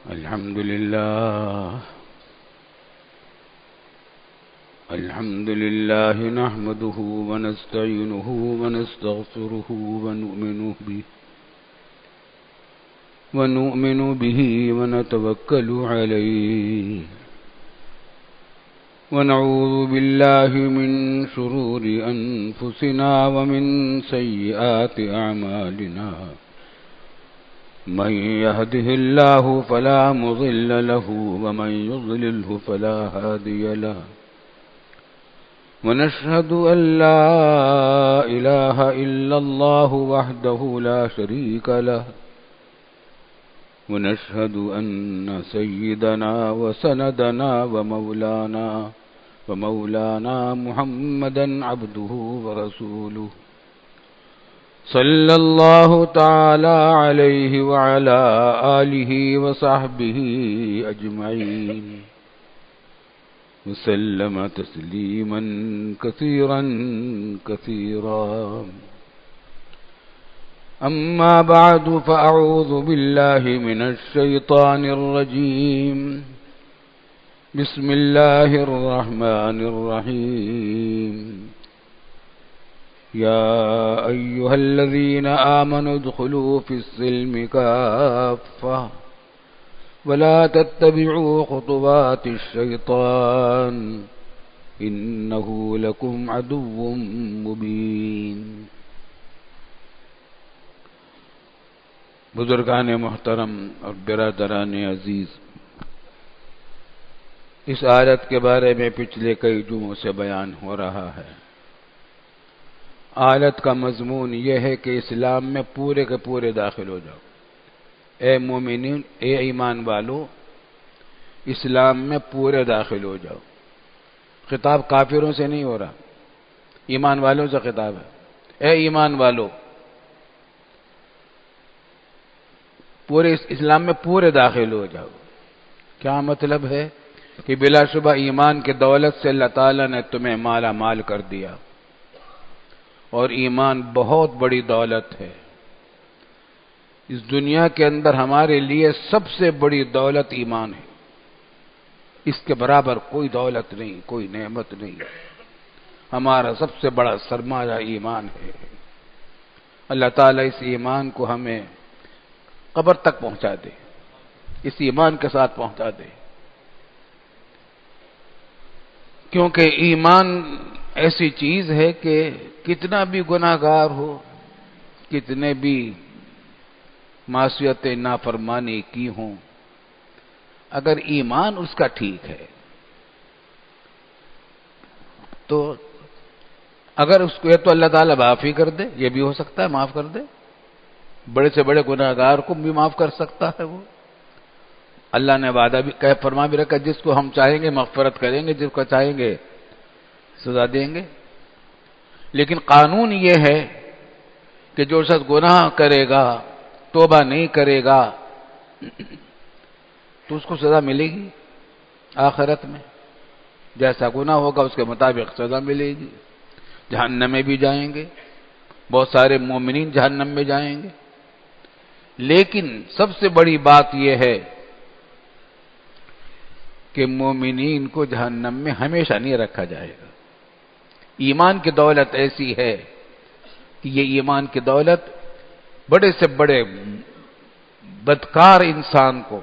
الحمد لله نحمده ونستعينه ونستغفره ونؤمن به ونتوكل عليه ونعوذ بالله من شرور أنفسنا ومن سيئات أعمالنا من يهده الله فلا مضل له ومن يضلله فلا هادي له ونشهد أن لا إله إلا الله وحده لا شريك له ونشهد أن سيدنا وسندنا ومولانا محمدا عبده ورسوله صلى الله تعالى عليه وعلى آله وصحبه أجمعين وسلم تسليما كثيرا أما بعد فأعوذ بالله من الشيطان الرجيم بسم الله الرحمن الرحيم يا أيها الذين آمنوا ادخلوا في السلم كافة ولا تتبعوا خطوات الشيطان إنه لكم عدو مبين. بزرگان محترم اور برادران عزیز، اس آیت کے بارے میں پچھلے کئی جمعوں سے بیان ہو رہا ہے. آیت کا مضمون یہ ہے کہ اسلام میں پورے کے پورے داخل ہو جاؤ. اے مومنین، اے ایمان والو، اسلام میں پورے داخل ہو جاؤ. خطاب کافروں سے نہیں ہو رہا، ایمان والوں سے خطاب ہے. اے ایمان والو، پورے اسلام میں پورے داخل ہو جاؤ. کیا مطلب ہے؟ کہ بلا شبہ ایمان کی دولت سے اللہ تعالیٰ نے تمہیں مالا مال کر دیا، اور ایمان بہت بڑی دولت ہے. اس دنیا کے اندر ہمارے لیے سب سے بڑی دولت ایمان ہے. اس کے برابر کوئی دولت نہیں، کوئی نعمت نہیں. ہمارا سب سے بڑا سرمایہ ایمان ہے. اللہ تعالیٰ اس ایمان کو ہمیں قبر تک پہنچا دے، اس ایمان کے ساتھ پہنچا دے. کیونکہ ایمان ایسی چیز ہے کہ کتنا بھی گناہ گار ہو، کتنے بھی معصیتیں نافرمانی کی ہوں، اگر ایمان اس کا ٹھیک ہے تو اگر اس کو یہ تو اللہ تعالیٰ معاف ہی کر دے. یہ بھی ہو سکتا ہے معاف کر دے، بڑے سے بڑے گناہ گار کو بھی معاف کر سکتا ہے. وہ اللہ نے وعدہ بھی فرما بھی رکھا، جس کو ہم چاہیں گے مغفرت کریں گے، جس کو چاہیں گے سزا دیں گے. لیکن قانون یہ ہے کہ جو شخص گناہ کرے گا، توبہ نہیں کرے گا، تو اس کو سزا ملے گی آخرت میں. جیسا گناہ ہوگا اس کے مطابق سزا ملے گی. جہنم میں بھی جائیں گے، بہت سارے مومنین جہنم میں جائیں گے. لیکن سب سے بڑی بات یہ ہے کہ مومنین کو جہنم میں ہمیشہ نہیں رکھا جائے گا. ایمان کی دولت ایسی ہے کہ یہ ایمان کی دولت بڑے سے بڑے بدکار انسان کو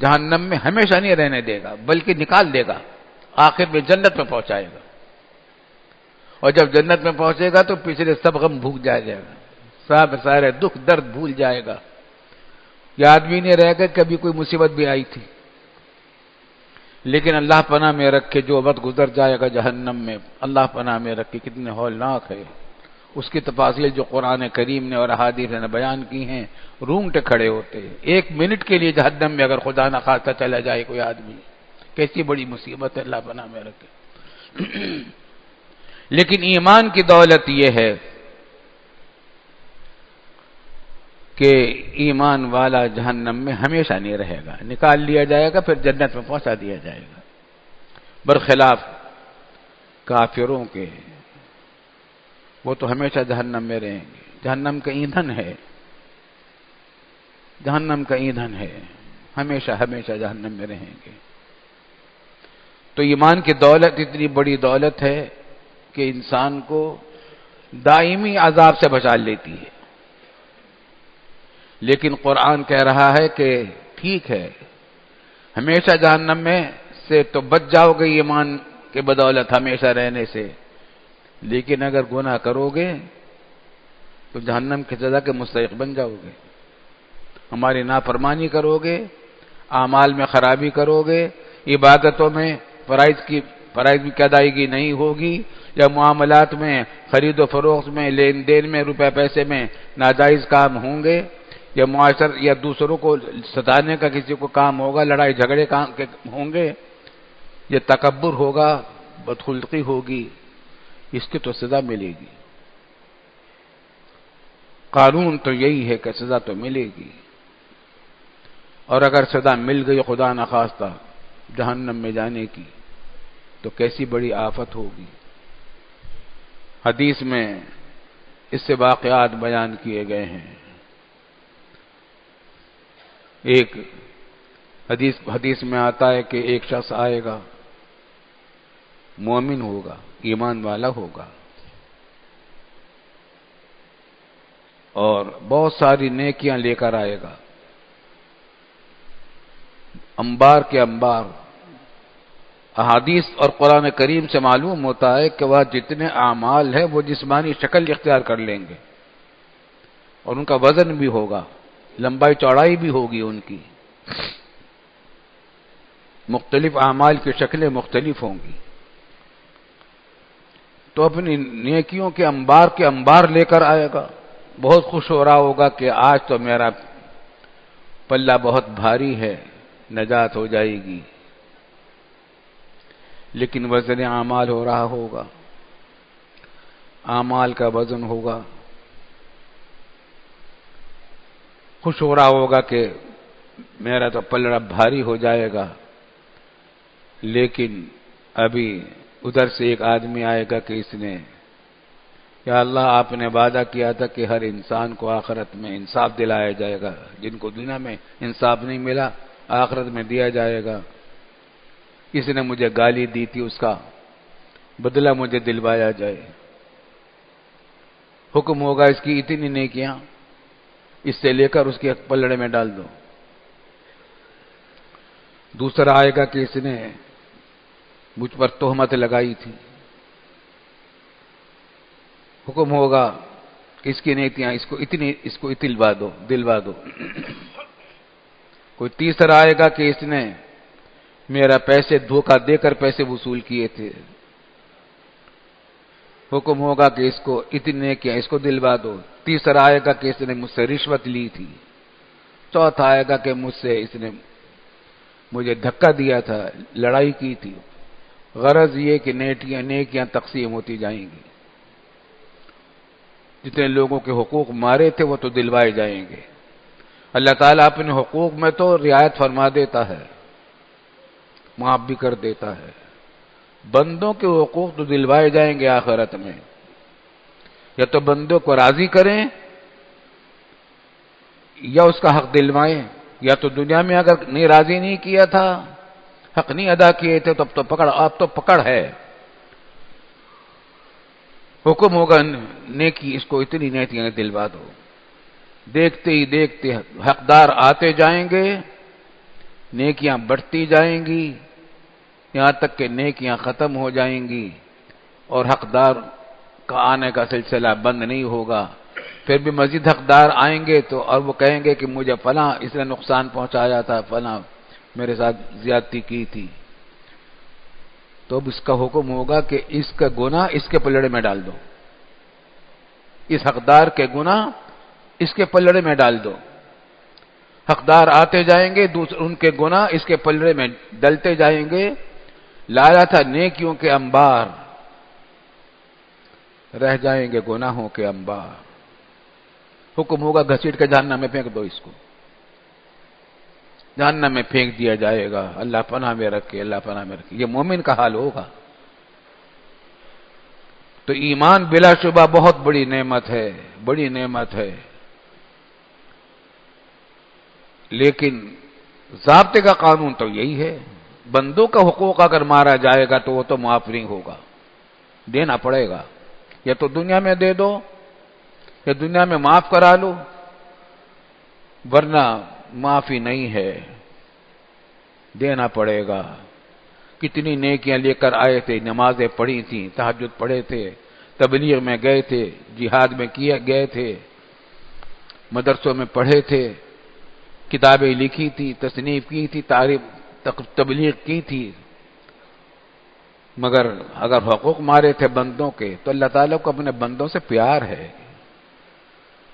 جہنم میں ہمیشہ نہیں رہنے دے گا، بلکہ نکال دے گا، آخر میں جنت میں پہنچائے گا. اور جب جنت میں پہنچے گا تو پچھلے سب غم بھول جائے گا، سارے دکھ درد بھول جائے گا. یاد بھی نہیں رہے گا کبھی کوئی مصیبت بھی آئی تھی. لیکن اللہ پناہ میں رکھے جو وقت گزر جائے گا جہنم میں، اللہ پناہ میں رکھے، کتنے ہولناک ہے. اس کی تفاصیل جو قرآن کریم نے اور احادیث نے بیان کی ہیں، رونگٹے کھڑے ہوتے ہیں. 1 منٹ کے لیے جہنم میں اگر خدا نہ خواستہ چلا جائے کوئی آدمی، کیسی بڑی مصیبت ہے، اللہ پناہ میں رکھے. لیکن ایمان کی دولت یہ ہے کہ ایمان والا جہنم میں ہمیشہ نہیں رہے گا، نکال لیا جائے گا، پھر جنت میں پہنچا دیا جائے گا. برخلاف کافروں کے، وہ تو ہمیشہ جہنم میں رہیں گے. جہنم کا ایندھن ہے، جہنم کا ایندھن ہے. ہمیشہ ہمیشہ جہنم میں رہیں گے۔ تو ایمان کی دولت اتنی بڑی دولت ہے کہ انسان کو دائمی عذاب سے بچا لیتی ہے۔ لیکن قرآن کہہ رہا ہے کہ ٹھیک ہے، ہمیشہ جہنم میں سے تو بچ جاؤ گے ایمان کے بدولت ہمیشہ رہنے سے، لیکن اگر گناہ کرو گے تو جہنم کی سزا کے مستحق بن جاؤ گے۔ ہماری نافرمانی کرو گے، اعمال میں خرابی کرو گے، عبادتوں میں فرائض کی ادائیگی نہیں ہوگی، یا معاملات میں خرید و فروخت میں لین دین میں روپے پیسے میں ناجائز کام ہوں گے، یا معاشر یا دوسروں کو ستانے کا کسی کو کام ہوگا، لڑائی جھگڑے کام کے ہوں گے، یا تکبر ہوگا، بدخلقی ہوگی، اس کی تو سزا ملے گی۔ قانون تو یہی ہے کہ سزا تو ملے گی، اور اگر سزا مل گئی خدا نخواستہ جہنم میں جانے کی تو کیسی بڑی آفت ہوگی۔ حدیث میں اس سے واقعات بیان کیے گئے ہیں۔ ایک حدیث میں آتا ہے کہ ایک شخص آئے گا، مومن ہوگا، ایمان والا ہوگا، اور بہت ساری نیکیاں لے کر آئے گا، انبار کے انبار۔ احادیث اور قرآن کریم سے معلوم ہوتا ہے کہ وہ جتنے اعمال ہیں وہ جسمانی شکل اختیار کر لیں گے، اور ان کا وزن بھی ہوگا، لمبائی چوڑائی بھی ہوگی ان کی، مختلف اعمال کی شکلیں مختلف ہوں گی۔ تو اپنی نیکیوں کے انبار لے کر آئے گا، بہت خوش ہو رہا ہوگا کہ آج تو میرا پلہ بہت بھاری ہے، نجات ہو جائے گی۔ لیکن وزن اعمال ہو رہا ہوگا، اعمال کا وزن ہوگا، خوش ہو رہا ہوگا کہ میرا تو پلڑا بھاری ہو جائے گا، لیکن ابھی ادھر سے ایک آدمی آئے گا کہ اس نے، یا اللہ آپ نے وعدہ کیا تھا کہ ہر انسان کو آخرت میں انصاف دلایا جائے گا، جن کو دنیا میں انصاف نہیں ملا آخرت میں دیا جائے گا۔ کسی نے مجھے گالی دی تھی، اس کا بدلہ مجھے دلوایا جائے۔ حکم ہوگا اس کی اتنی نیکیاں اس سے لے کر اس کے پلڑے میں ڈال دو۔ دوسرا آئے گا کہ اس نے مجھ پر تہمت لگائی تھی، حکم ہوگا کہ اس کی نیکیاں اس کو دلوا دو۔ کوئی تیسرا آئے گا کہ اس نے میرا پیسے دھوکہ دے کر پیسے وصول کیے تھے، حکم ہوگا کہ اس کو اتنے نیکیاں اس کو دلوا دو۔ تیسرا آئے گا کہ اس نے مجھ سے رشوت لی تھی۔ چوتھا آئے گا کہ مجھ سے اس نے مجھے دھکا دیا تھا، لڑائی کی تھی۔ غرض یہ کہ نیکیاں تقسیم ہوتی جائیں گی، جتنے لوگوں کے حقوق مارے تھے وہ تو دلوائے جائیں گے۔ اللہ تعالیٰ اپنے حقوق میں تو رعایت فرما دیتا ہے، معاف بھی کر دیتا ہے۔ بندوں کے حقوق تو دلوائے جائیں گے آخرت میں، یا تو بندوں کو راضی کریں یا اس کا حق دلوائیں، یا تو دنیا میں اگر راضی نہیں کیا تھا، حق نہیں ادا کیے تھے، تب تو پکڑ ہے۔ حکم ہوگا نیکی اس کو اتنی نیکیاں دلوا دو۔ دیکھتے ہی دیکھتے حقدار آتے جائیں گے، نیکیاں بڑھتی جائیں گی، یہاں تک کہ نیکیاں ختم ہو جائیں گی اور حقدار کا آنے کا سلسلہ بند نہیں ہوگا۔ پھر بھی مزید حقدار آئیں گے تو اور وہ کہیں گے کہ مجھے فلاں اس نے نقصان پہنچایا تھا، فلاں میرے ساتھ زیادتی کی تھی، تو اب اس کا حکم ہوگا کہ اس کا گناہ اس کے پلڑے میں ڈال دو، اس حقدار کے گناہ اس کے پلڑے میں ڈال دو۔ حقدار آتے جائیں گے، ان کے گناہ اس کے پلڑے میں ڈلتے جائیں گے۔ لایا تھا نیکیوں کے انبار، رہ جائیں گے گناہوں کے انبار۔ حکم ہوگا گھسیٹ کے جہنم میں پھینک دو، اس کو جہنم میں پھینک دیا جائے گا۔ اللہ پناہ میں رکھے، اللہ پناہ میں رکھے۔ یہ مومن کا حال ہوگا۔ تو ایمان بلا شبہ بہت بڑی نعمت ہے، بڑی نعمت ہے، لیکن ضابطے کا قانون تو یہی ہے، بندوں کا حقوق اگر مارا جائے گا تو وہ تو معاف نہیں ہوگا، دینا پڑے گا، یا تو دنیا میں دے دو یا دنیا میں معاف کرا لو، ورنہ معافی نہیں ہے، دینا پڑے گا۔ کتنی نیکیاں لے کر آئے تھے، نمازیں پڑھی تھیں، تہجد پڑھے تھے، تبلیغ میں گئے تھے، جہاد میں گئے تھے، مدرسوں میں پڑھے تھے، کتابیں لکھی تھی، تصنیف کی تھی، تبلیغ کی تھی، مگر اگر حقوق مارے تھے بندوں کے تو اللہ تعالیٰ کو اپنے بندوں سے پیار ہے۔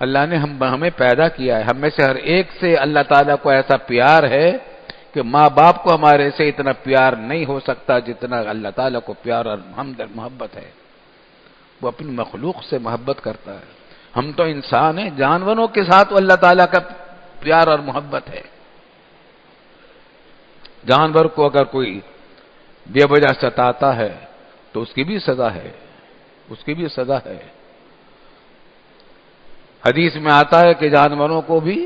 اللہ نے ہمیں پیدا کیا ہے، ہم میں سے ہر ایک سے اللہ تعالیٰ کو ایسا پیار ہے کہ ماں باپ کو ہمارے سے اتنا پیار نہیں ہو سکتا جتنا اللہ تعالیٰ کو پیار اور محبت ہے۔ وہ اپنی مخلوق سے محبت کرتا ہے۔ ہم تو انسان ہیں، جانوروں کے ساتھ اللہ تعالیٰ کا پیار اور محبت ہے۔ جانور کو اگر کوئی بے وجہ ستاتا ہے تو اس کی بھی سزا ہے، اس کی بھی سزا ہے۔ حدیث میں آتا ہے کہ جانوروں کو بھی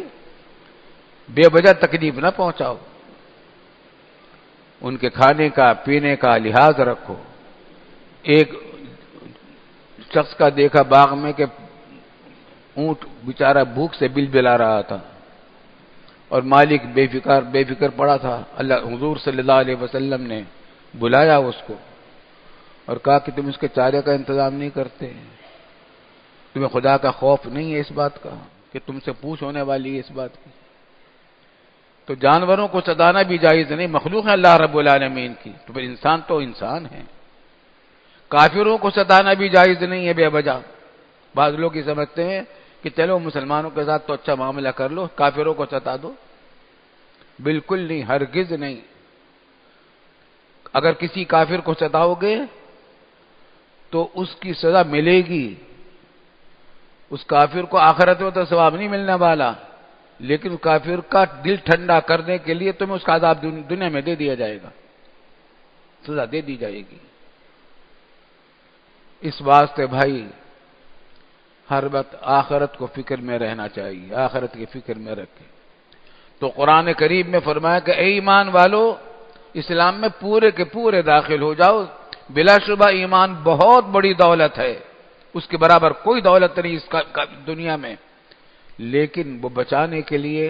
بے وجہ تکلیف نہ پہنچاؤ، ان کے کھانے کا پینے کا لحاظ رکھو۔ ایک شخص کا دیکھا باغ میں کہ اونٹ بیچارہ بھوک سے بلبلا رہا تھا اور مالک بے فکر پڑا تھا۔ اللہ حضور صلی اللہ علیہ وسلم نے بلایا اس کو اور کہا کہ تم اس کے چارے کا انتظام نہیں کرتے، تمہیں خدا کا خوف نہیں ہے اس بات کا کہ تم سے پوچھ ہونے والی ہے اس بات کی؟ تو جانوروں کو ستانا بھی جائز نہیں، مخلوق ہے اللہ رب العالمین کی، تو پھر انسان تو انسان ہے۔ کافروں کو ستانا بھی جائز نہیں ہے بے وجہ۔ بعض لوگ یہ سمجھتے ہیں کہ چلو مسلمانوں کے ساتھ تو اچھا معاملہ کر لو، کافروں کو ستا دو۔ بالکل نہیں، ہرگز نہیں۔ اگر کسی کافر کو ستاؤ گے تو اس کی سزا ملے گی، اس کافر کو آخرت میں تو ثواب نہیں ملنے والا، لیکن کافر کا دل ٹھنڈا کرنے کے لیے تمہیں اس کا عذاب دنیا میں دے دیا جائے گا، سزا دے دی جائے گی۔ اس واسطے بھائی ہر وقت آخرت کو فکر میں رہنا چاہیے، آخرت کی فکر میں رکھے۔ تو قرآن کریم میں فرمایا کہ اے ایمان والو، اسلام میں پورے کے پورے داخل ہو جاؤ۔ بلا شبہ ایمان بہت بڑی دولت ہے، اس کے برابر کوئی دولت نہیں اس کا دنیا میں، لیکن وہ بچانے کے لیے،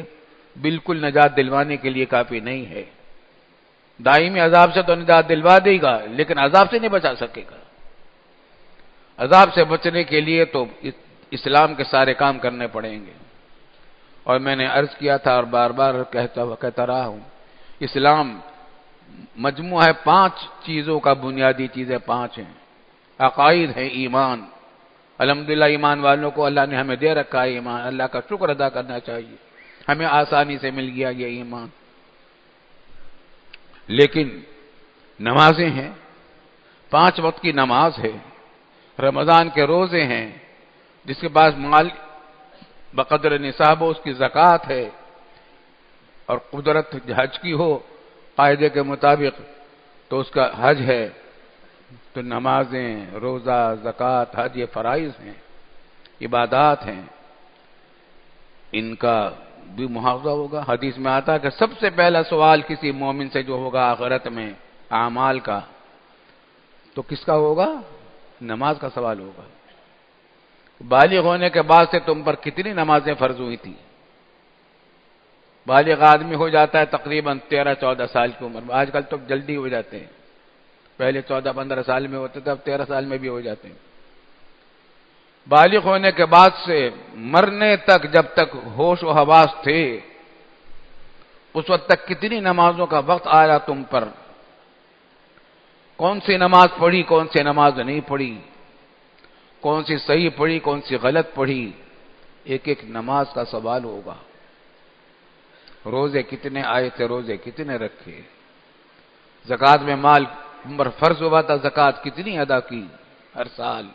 بالکل نجات دلوانے کے لیے کافی نہیں ہے۔ دائمی عذاب سے تو نجات دلوا دے گا لیکن عذاب سے نہیں بچا سکے گا۔ عذاب سے بچنے کے لیے تو اسلام کے سارے کام کرنے پڑیں گے۔ اور میں نے عرض کیا تھا اور بار بار کہتا رہا ہوں، اسلام مجموعہ ہے 5 چیزوں کا، بنیادی چیزیں 5 ہیں۔ عقائد ہے، ایمان۔ الحمدللہ ایمان والوں کو اللہ نے ہمیں دے رکھا ہے ایمان، اللہ کا شکر ادا کرنا چاہیے، ہمیں آسانی سے مل گیا یہ ایمان۔ لیکن نمازیں ہیں، 5 وقت کی نماز ہے، رمضان کے روزے ہیں، جس کے پاس مال بقدر نصاب ہو اس کی زکوٰۃ ہے، اور قدرت حج کی ہو قاعدے کے مطابق تو اس کا حج ہے۔ تو نمازیں، روزہ، زکوٰۃ، حج یہ فرائض ہیں، عبادات ہیں، ان کا بھی محافظہ ہوگا۔ حدیث میں آتا ہے کہ سب سے پہلا سوال کسی مومن سے جو ہوگا آخرت میں اعمال کا، تو کس کا ہوگا؟ نماز کا سوال ہوگا۔ بالغ ہونے کے بعد سے تم پر کتنی نمازیں فرض ہوئی تھی؟ بالغ آدمی ہو جاتا ہے تقریباً 13-14 سال کی عمر میں، آج کل تو جلدی ہو جاتے ہیں، پہلے 14-15 سال میں ہوتے تھے، اب 13 سال میں بھی ہو جاتے ہیں۔ بالغ ہونے کے بعد سے مرنے تک، جب تک ہوش و حواس تھے، اس وقت تک کتنی نمازوں کا وقت آیا تم پر؟ کون سی نماز پڑھی، کون سی نماز نہیں پڑھی، کون سی صحیح پڑھی، کون سی غلط پڑھی، ایک ایک نماز کا سوال ہوگا۔ روزے کتنے آئے تھے، روزے کتنے رکھے، زکوٰۃ میں مال پر فرض ہوا تھا، زکوٰۃ کتنی ادا کی ہر سال؟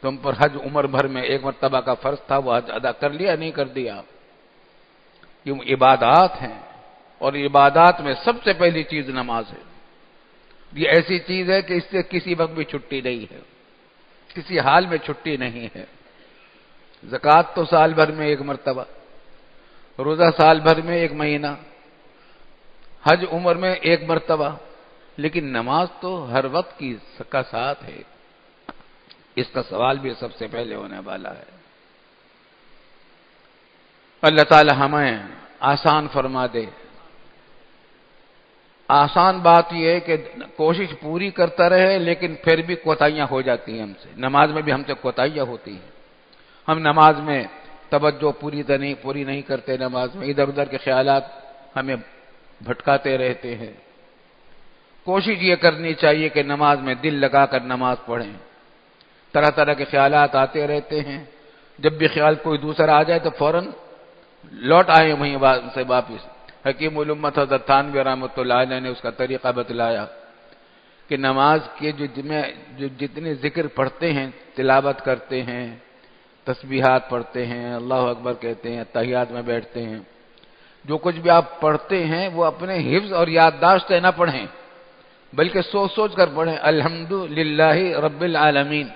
تم پر حج عمر بھر میں ایک مرتبہ کا فرض تھا، وہ حج ادا کر لیا نہیں کر دیا؟ یہ عبادات ہیں، اور عبادات میں سب سے پہلی چیز نماز ہے۔ یہ ایسی چیز ہے کہ اس سے کسی وقت بھی چھٹی نہیں ہے، کسی حال میں چھٹی نہیں ہے۔ زکوٰۃ تو سال بھر میں ایک مرتبہ، روزہ سال بھر میں 1 مہینہ، حج عمر میں ایک مرتبہ، لیکن نماز تو ہر وقت کی کا ساتھ ہے، اس کا سوال بھی سب سے پہلے ہونے والا ہے۔ اللہ تعالی ہمیں آسان فرما دے۔ آسان بات یہ ہے کہ کوشش پوری کرتا رہے، لیکن پھر بھی کوتاہیاں ہو جاتی ہیں ہم سے، نماز میں بھی ہم سے کوتاہیاں ہوتی ہیں۔ ہم نماز میں توجہ پوری نہیں کرتے، نماز میں ادھر ادھر کے خیالات ہمیں بھٹکاتے رہتے ہیں۔ کوشش یہ کرنی چاہیے کہ نماز میں دل لگا کر نماز پڑھیں۔ طرح طرح کے خیالات آتے رہتے ہیں، جب بھی خیال کوئی دوسرا آ جائے تو فوراً لوٹ آئے وہیں سے واپس۔ حکیم الامت حضرت تھانوی رحمۃ اللہ علیہ نے اس کا طریقہ بتلایا کہ نماز کے جو جتنے ذکر پڑھتے ہیں، تلاوت کرتے ہیں، تسبیحات پڑھتے ہیں، اللہ اکبر کہتے ہیں، تحیات میں بیٹھتے ہیں، جو کچھ بھی آپ پڑھتے ہیں وہ اپنے حفظ اور یادداشت سے نہ پڑھیں، بلکہ سوچ سوچ کر پڑھیں۔ الحمدللہ رب العالمین،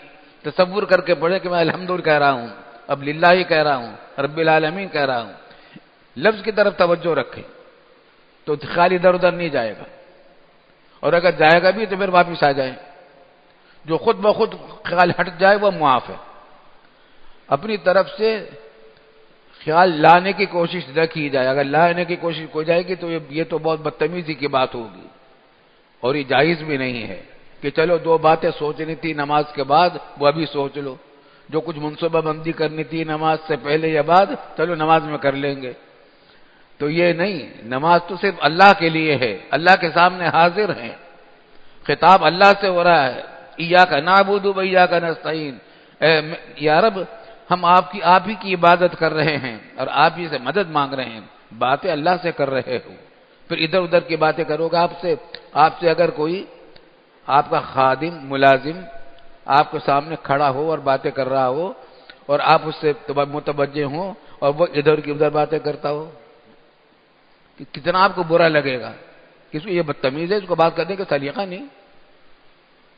تصور کر کے پڑھیں کہ میں الحمد کہہ رہا ہوں، اب للہ ہی کہہ رہا ہوں، رب العالمین کہہ رہا ہوں۔ لفظ کی طرف توجہ رکھیں تو خیال ادھر ادھر نہیں جائے گا، اور اگر جائے گا بھی تو پھر واپس آ جائیں۔ جو خود بخود خیال ہٹ جائے وہ معاف ہے۔ اپنی طرف سے خیال لانے کی کوشش نہ کی جائے، اگر لانے کی کوشش ہو جائے گی تو یہ تو بہت بدتمیزی کی بات ہوگی، اور یہ جائز بھی نہیں ہے کہ چلو دو باتیں سوچنی تھی نماز کے بعد وہ ابھی سوچ لو، جو کچھ منصوبہ بندی کرنی تھی نماز سے پہلے یا بعد چلو نماز میں کر لیں گے، تو یہ نہیں۔ نماز تو صرف اللہ کے لیے ہے، اللہ کے سامنے حاضر ہیں، خطاب اللہ سے ہو رہا ہے، ایاک نعبد و ایاک نستعین، یا رب ہم آپ ہی کی عبادت کر رہے ہیں اور آپ ہی سے مدد مانگ رہے ہیں، باتیں اللہ سے کر رہے ہو، پھر ادھر ادھر کی باتیں کرو گے۔ آپ سے اگر کوئی آپ کا خادم ملازم آپ کے سامنے کھڑا ہو اور باتیں کر رہا ہو اور آپ اس سے متوجہ ہوں اور وہ ادھر کی ادھر باتیں کرتا ہو، کتنا آپ کو برا لگے گا کہ یہ بدتمیز ہے، اس کو بات کرنے کا سلیقہ نہیں۔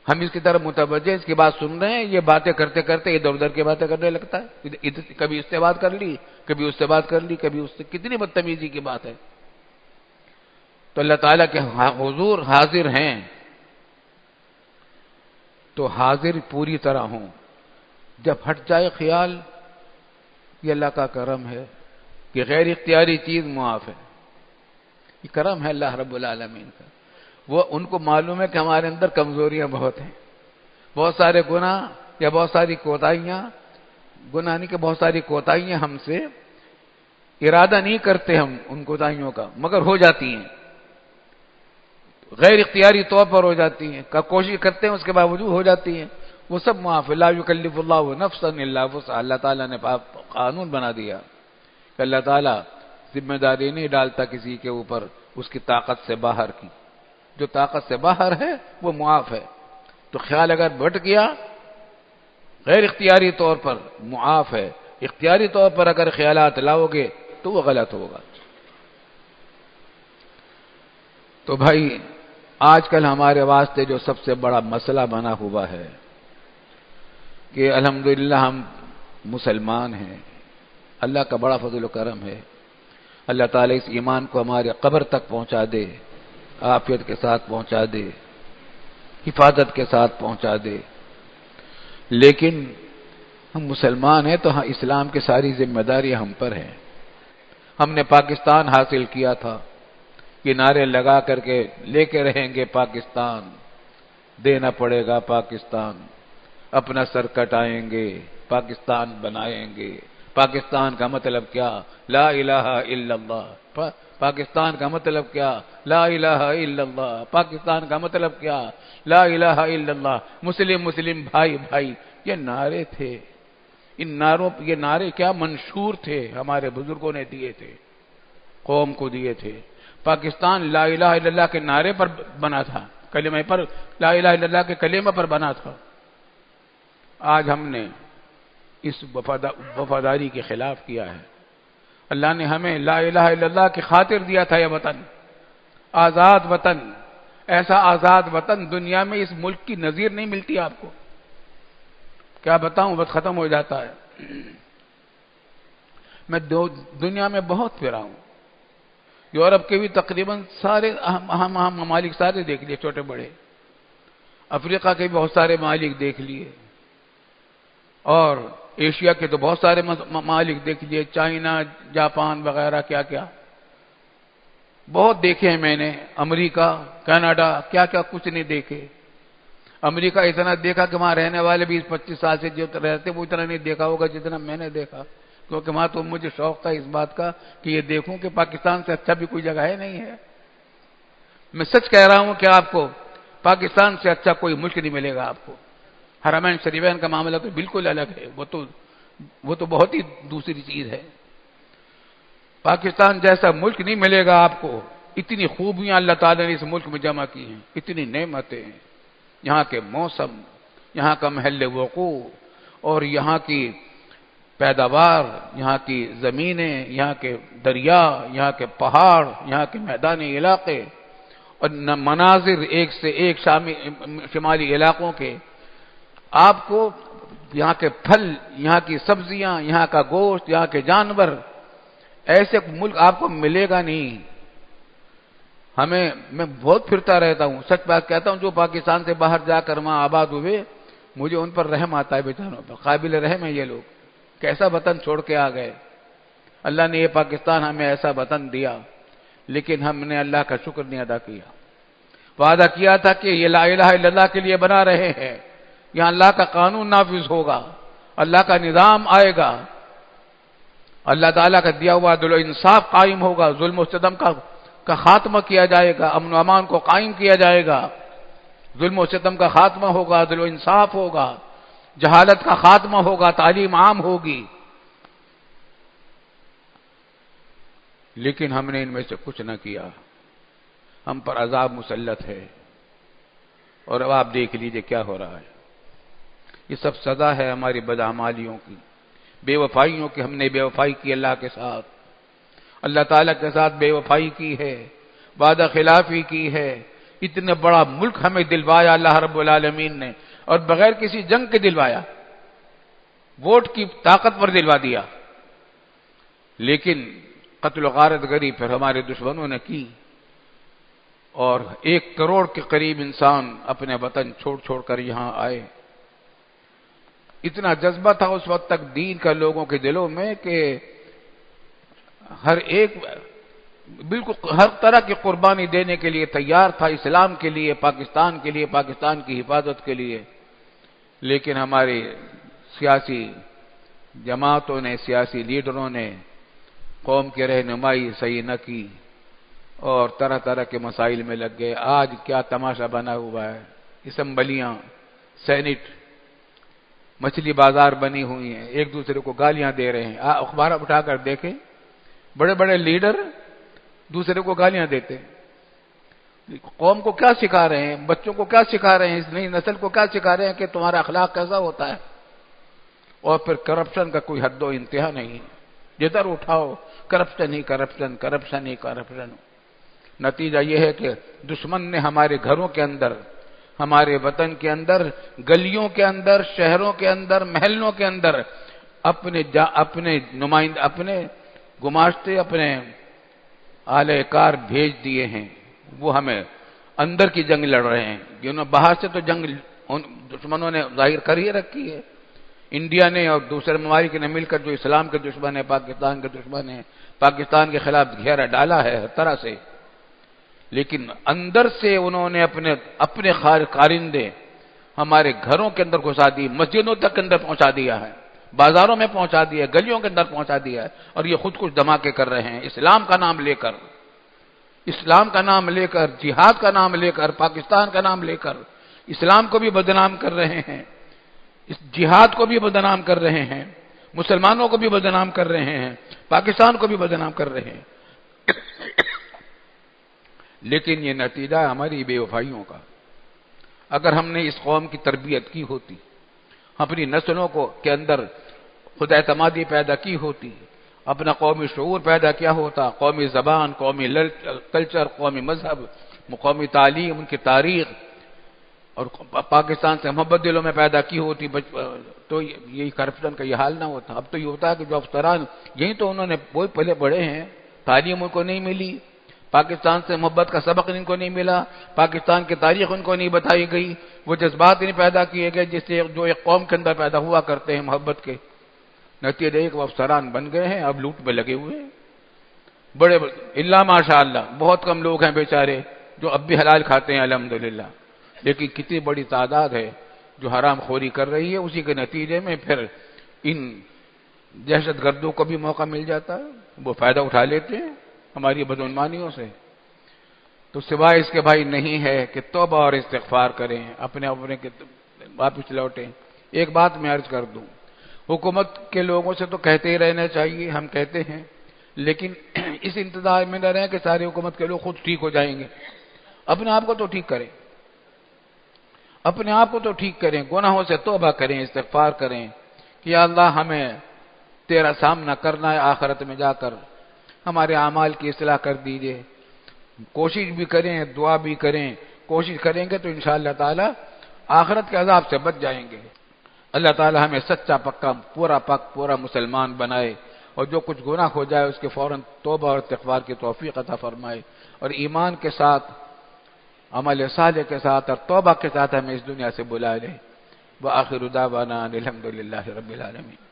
ہم اس کی طرف متوجہ، اس کی بات سن رہے ہیں، یہ باتیں کرتے کرتے ادھر ادھر کی باتیں کرنے لگتا ہے، کبھی اس سے بات کر لی، کبھی اس سے بات کر لی، کبھی اس سے، کتنی بدتمیزی کی بات ہے۔ تو اللہ تعالیٰ کے حضور حاضر ہیں تو حاضر پوری طرح ہوں۔ جب ہٹ جائے خیال، یہ اللہ کا کرم ہے کہ غیر اختیاری چیز معاف ہے، یہ کرم ہے اللہ رب العالمین کا۔ وہ ان کو معلوم ہے کہ ہمارے اندر کمزوریاں بہت ہیں، بہت سارے گناہ یا بہت ساری کوتاہیاں، گناہ نہیں کہ بہت ساری کوتاہیاں ہم سے ارادہ نہیں کرتے ہم ان کوتاہیوں کا، مگر ہو جاتی ہیں، غیر اختیاری طور پر ہو جاتی ہیں، کوشش کرتے ہیں اس کے باوجود ہو جاتی ہیں، وہ سب معاف ہے۔ لا یکلف اللہ نفسا الا وسعها، اللہ تعالیٰ نے قانون بنا دیا کہ اللہ تعالیٰ ذمہ داری نہیں ڈالتا کسی کے اوپر اس کی طاقت سے باہر کی، جو طاقت سے باہر ہے وہ معاف ہے۔ تو خیال اگر بٹ گیا غیر اختیاری طور پر معاف ہے، اختیاری طور پر اگر خیالات لاؤ گے تو وہ غلط ہوگا۔ تو بھائی آج کل ہمارے واسطے جو سب سے بڑا مسئلہ بنا ہوا ہے کہ الحمدللہ ہم مسلمان ہیں، اللہ کا بڑا فضل و کرم ہے، اللہ تعالیٰ اس ایمان کو ہمارے قبر تک پہنچا دے، عافیت کے ساتھ پہنچا دے، حفاظت کے ساتھ پہنچا دے۔ لیکن ہم مسلمان ہیں تو اسلام کی ساری ذمہ داری ہم پر ہے۔ ہم نے پاکستان حاصل کیا تھا، یہ نعرے لگا کر کے لے کے رہیں گے پاکستان، دینا پڑے گا پاکستان، اپنا سر کٹائیں گے، پاکستان بنائیں گے۔ پاکستان کا مطلب کیا؟ لا الہ الا اللہ۔ پاکستان کا مطلب کیا؟ لا الہ الا اللہ۔ پاکستان کا مطلب کیا؟ لا الہ الا اللہ۔ مسلم مسلم بھائی بھائی، یہ نعرے تھے، یہ نعرے کیا منشور تھے، ہمارے بزرگوں نے دیے تھے، قوم کو دیے تھے۔ پاکستان لا الہ الا اللہ کے نعرے پر بنا تھا، کلمہ پر، لا الہ الا اللہ کے کلمہ پر بنا تھا۔ آج ہم نے اس وفاداری کے خلاف کیا ہے۔ اللہ نے ہمیں لا الہ الا اللہ کی خاطر دیا تھا یہ وطن، آزاد وطن، ایسا آزاد وطن دنیا میں اس ملک کی نظیر نہیں ملتی آپ کو، کیا بتاؤں، وقت ختم ہو جاتا ہے۔ میں دنیا میں بہت پھرا ہوں، یورپ کے بھی تقریباً سارے اہم ممالک سارے دیکھ لیے، چھوٹے بڑے، افریقہ کے بھی بہت سارے ممالک دیکھ لیے، اور ایشیا کے تو بہت سارے ممالک دیکھ لیے، چائنا، جاپان وغیرہ، کیا کیا بہت دیکھے ہیں میں نے، امریکہ، کینیڈا، کیا کیا کچھ نہیں دیکھے۔ امریکہ اتنا دیکھا کہ وہاں رہنے والے 20-25 سال سے جو رہتے وہ اتنا نہیں دیکھا ہوگا جتنا میں نے دیکھا، کیونکہ وہاں تو مجھے شوق تھا اس بات کا کہ یہ دیکھوں کہ پاکستان سے اچھا بھی کوئی جگہ ہے نہیں ہے۔ میں سچ کہہ رہا ہوں کہ آپ کو پاکستان سے اچھا کوئی ملک نہیں ملے گا آپ کو۔ حرمین شریفین کا معاملہ تو بالکل الگ ہے، وہ تو بہت ہی دوسری چیز ہے۔ پاکستان جیسا ملک نہیں ملے گا آپ کو۔ اتنی خوبیاں اللہ تعالیٰ نے اس ملک میں جمع کی ہیں، اتنی نعمتیں، یہاں کے موسم، یہاں کا محل وقوع، اور یہاں کی پیداوار، یہاں کی زمینیں، یہاں کے دریا، یہاں کے پہاڑ، یہاں کے میدانی علاقے، اور مناظر ایک سے ایک شمالی علاقوں کے۔ آپ کو یہاں کے پھل، یہاں کی سبزیاں، یہاں کا گوشت، یہاں کے جانور، ایسے ملک آپ کو ملے گا نہیں۔ میں بہت پھرتا رہتا ہوں، سچ بات کہتا ہوں، جو پاکستان سے باہر جا کر وہاں آباد ہوئے، مجھے ان پر رحم آتا ہے بیچاروں پر، قابل رحم ہے یہ لوگ، کیسا وطن چھوڑ کے آ گئے۔ اللہ نے یہ پاکستان ہمیں ایسا وطن دیا، لیکن ہم نے اللہ کا شکر نہیں ادا کیا۔ وعدہ کیا تھا کہ یہ لا الہ الا اللہ کے لیے بنا رہے ہیں، یہاں اللہ کا قانون نافذ ہوگا، اللہ کا نظام آئے گا، اللہ تعالیٰ کا دیا ہوا عدل و انصاف قائم ہوگا، ظلم و ستم کا خاتمہ کیا جائے گا، امن و امان کو قائم کیا جائے گا، ظلم و ستم کا خاتمہ ہوگا، عدل و انصاف ہوگا، جہالت کا خاتمہ ہوگا، تعلیم عام ہوگی۔ لیکن ہم نے ان میں سے کچھ نہ کیا، ہم پر عذاب مسلط ہے، اور اب آپ دیکھ لیجئے کیا ہو رہا ہے۔ یہ سب سزا ہے ہماری بدعمالیوں کی، بے وفائیوں کی۔ ہم نے بے وفائی کی اللہ کے ساتھ، اللہ تعالیٰ کے ساتھ بے وفائی کی ہے، وعدہ خلافی کی ہے۔ اتنا بڑا ملک ہمیں دلوایا اللہ رب العالمین نے، اور بغیر کسی جنگ کے دلوایا، ووٹ کی طاقت پر دلوا دیا، لیکن قتل و غارت گری پھر ہمارے دشمنوں نے کی، اور 1 کروڑ کے قریب انسان اپنے وطن چھوڑ چھوڑ کر یہاں آئے۔ اتنا جذبہ تھا اس وقت تک دین کا لوگوں کے دلوں میں کہ ہر ایک بالکل ہر طرح کی قربانی دینے کے لیے تیار تھا، اسلام کے لیے، پاکستان کے لیے، پاکستان کی حفاظت کے لیے۔ لیکن ہمارے سیاسی جماعتوں نے، سیاسی لیڈروں نے قوم کی رہنمائی صحیح نہ کی، اور طرح طرح کے مسائل میں لگ گئے۔ آج کیا تماشا بنا ہوا ہے، اسمبلیاں، سینٹ، مچھلی بازار بنی ہوئی ہیں، ایک دوسرے کو گالیاں دے رہے ہیں۔ اخبار اٹھا کر دیکھیں، بڑے بڑے لیڈر دوسرے کو گالیاں دیتے ہیں۔ قوم کو کیا سکھا رہے ہیں، بچوں کو کیا سکھا رہے ہیں، اس نئی نسل کو کیا سکھا رہے ہیں کہ تمہارا اخلاق کیسا ہوتا ہے۔ اور پھر کرپشن کا کوئی حد و انتہا نہیں، جدھر اٹھاؤ کرپشن ہی کرپشن، کرپشن ہی کرپشن۔ نتیجہ یہ ہے کہ دشمن نے ہمارے گھروں کے اندر، ہمارے وطن کے اندر، گلیوں کے اندر، شہروں کے اندر، محلوں کے اندر اپنے نمائندے، اپنے گماشتے، اپنے اعلی کار بھیج دیے ہیں۔ وہ ہمیں اندر کی جنگ لڑ رہے ہیں، جنہوں باہر سے تو جنگ دشمنوں نے ظاہر کر ہی رکھی ہے۔ انڈیا نے اور دوسرے ممالک نے مل کر جو اسلام کے دشمن ہے، پاکستان کے دشمن ہے، پاکستان کے خلاف گھیرا ڈالا ہے ہر طرح سے، لیکن اندر سے انہوں نے اپنے کارندے ہمارے گھروں کے اندر گھسا دی، مسجدوں تک اندر پہنچا دیا ہے، بازاروں میں پہنچا دیا ہے، گلیوں کے اندر پہنچا دیا ہے، اور یہ خود کچھ دھماکے کر رہے ہیں اسلام کا نام لے کر، اسلام کا نام لے کر، جہاد کا نام لے کر، پاکستان کا نام لے کر اسلام کو بھی بدنام کر رہے ہیں، اس جہاد کو بھی بدنام کر رہے ہیں، مسلمانوں کو بھی بدنام کر رہے ہیں، پاکستان کو بھی بدنام کر رہے ہیں۔ لیکن یہ نتیجہ ہے ہماری بے وفائیوں کا۔ اگر ہم نے اس قوم کی تربیت کی ہوتی، اپنی نسلوں کے اندر خود اعتمادی پیدا کی ہوتی، اپنا قومی شعور پیدا کیا ہوتا، قومی زبان، قومی کلچر، قومی مذہب، قومی تعلیم، ان کی تاریخ، اور پاکستان سے محبت دلوں میں پیدا کی ہوتی، تو یہی کرپشن کا یہ حال نہ ہوتا۔ اب تو یہ ہوتا ہے کہ جو افسران، یہی تو انہوں نے وہی پہلے بڑے ہیں، تعلیم ان کو نہیں ملی، پاکستان سے محبت کا سبق ان کو نہیں ملا، پاکستان کی تاریخ ان کو نہیں بتائی گئی، وہ جذبات نہیں پیدا کیے گئے جس سے جو ایک قوم کے اندر پیدا ہوا کرتے ہیں محبت کے۔ نتیجہ ایک وہ افسران بن گئے ہیں، اب لوٹ میں لگے ہوئے ہیں بڑے اللہ ماشاء اللہ، بہت کم لوگ ہیں بیچارے جو اب بھی حلال کھاتے ہیں الحمدللہ، لیکن کتنی بڑی تعداد ہے جو حرام خوری کر رہی ہے۔ اسی کے نتیجے میں پھر ان دہشت گردوں کو بھی موقع مل جاتا ہے، وہ فائدہ اٹھا لیتے ہیں ہماری بدعنوانیوں سے۔ تو سوائے اس کے بھائی نہیں ہے کہ توبہ اور استغفار کریں، اپنے واپس لوٹیں۔ ایک بات میں عرض کر دوں، حکومت کے لوگوں سے تو کہتے ہی رہنا چاہیے، ہم کہتے ہیں، لیکن اس انتظار میں نہ رہیں کہ سارے حکومت کے لوگ خود ٹھیک ہو جائیں گے۔ اپنے آپ کو تو ٹھیک کریں، اپنے آپ کو تو ٹھیک کریں، گناہوں سے توبہ کریں، استغفار کریں کہ یا اللہ ہمیں تیرا سامنا کرنا ہے آخرت میں جا کر، ہمارے اعمال کی اصلاح کر دیجئے۔ کوشش بھی کریں، دعا بھی کریں، کوشش کریں گے تو انشاءاللہ تعالی آخرت کے عذاب سے بچ جائیں گے۔ اللہ تعالی ہمیں سچا پکا پورا مسلمان بنائے، اور جو کچھ گناہ ہو جائے اس کے فوراً توبہ اور استغفار کی توفیق عطا فرمائے، اور ایمان کے ساتھ، عمل صالح کے ساتھ اور توبہ کے ساتھ ہمیں اس دنیا سے بلا لے۔ وآخر دعوانا الحمدللہ رب العالمین۔